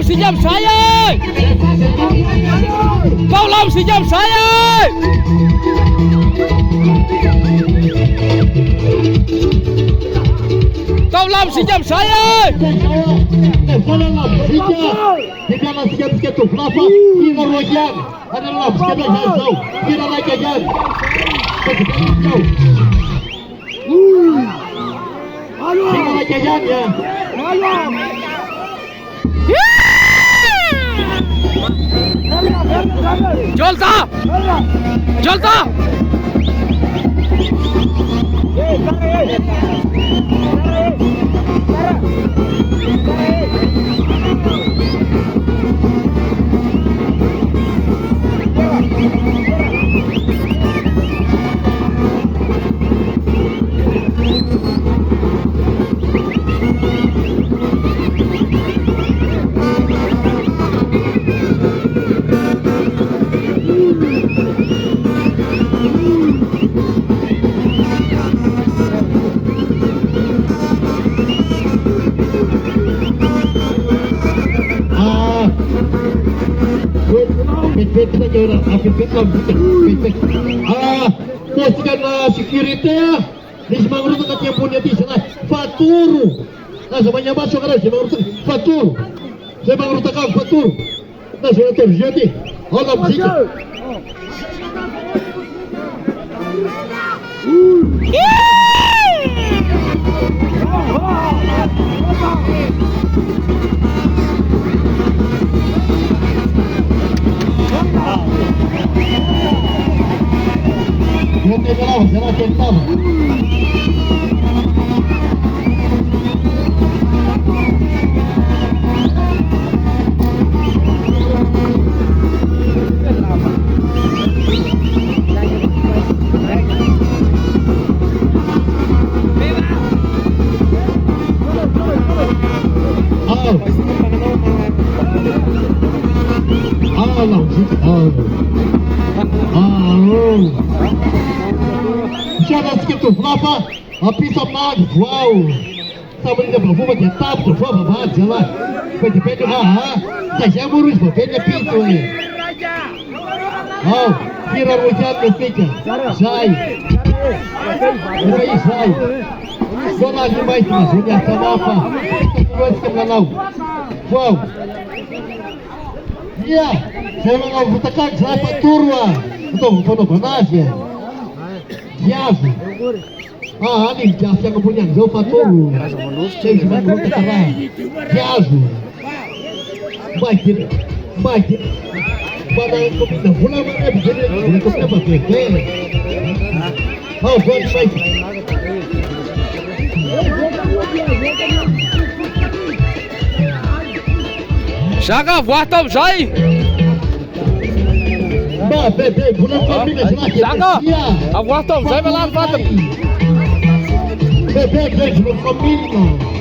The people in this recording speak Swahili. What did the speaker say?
Sejam saya. Kau lam sejam saya. Kau lam sejam saya. Kita lam sejam sekitu. Kenapa? Kita rojan. Ada lam sejam jauh. Kita naik jalan. Kita naik jalan ya. Jolta! Jolta! Kita jangan aktifkan poskan security di Semangrut kat yang punya di sana fatur. Nah semuanya masuk ada Semangrut fatur. Semangrut kan fatur. Nah sudah terjadi. Allah bersikap. Não tem grau, será que ele tava? Joga segitu berapa? Habis sama wow. Sama dia berapa dia tak berapa banget jalan. Pede saya murus pede pintu ni. Oh, kira hujan ketika saya. Lebih saya. Soalnya lagi baik maksudnya sama apa? Buat kenal. Wow. Ya, saya mau bertekan siapa turwa untuk foto panasnya. Jazz. Ini Jazz yang punya jauh faturu. Saya cuma bertekan. Jazz. Baik. Pada kopi dah pulang mana begini kopi apa keke. Oh, baik. Shaka, Vartam, sai! Shaka, a Vartam, sai, vai lá, Vartam! Bebê, no caminho.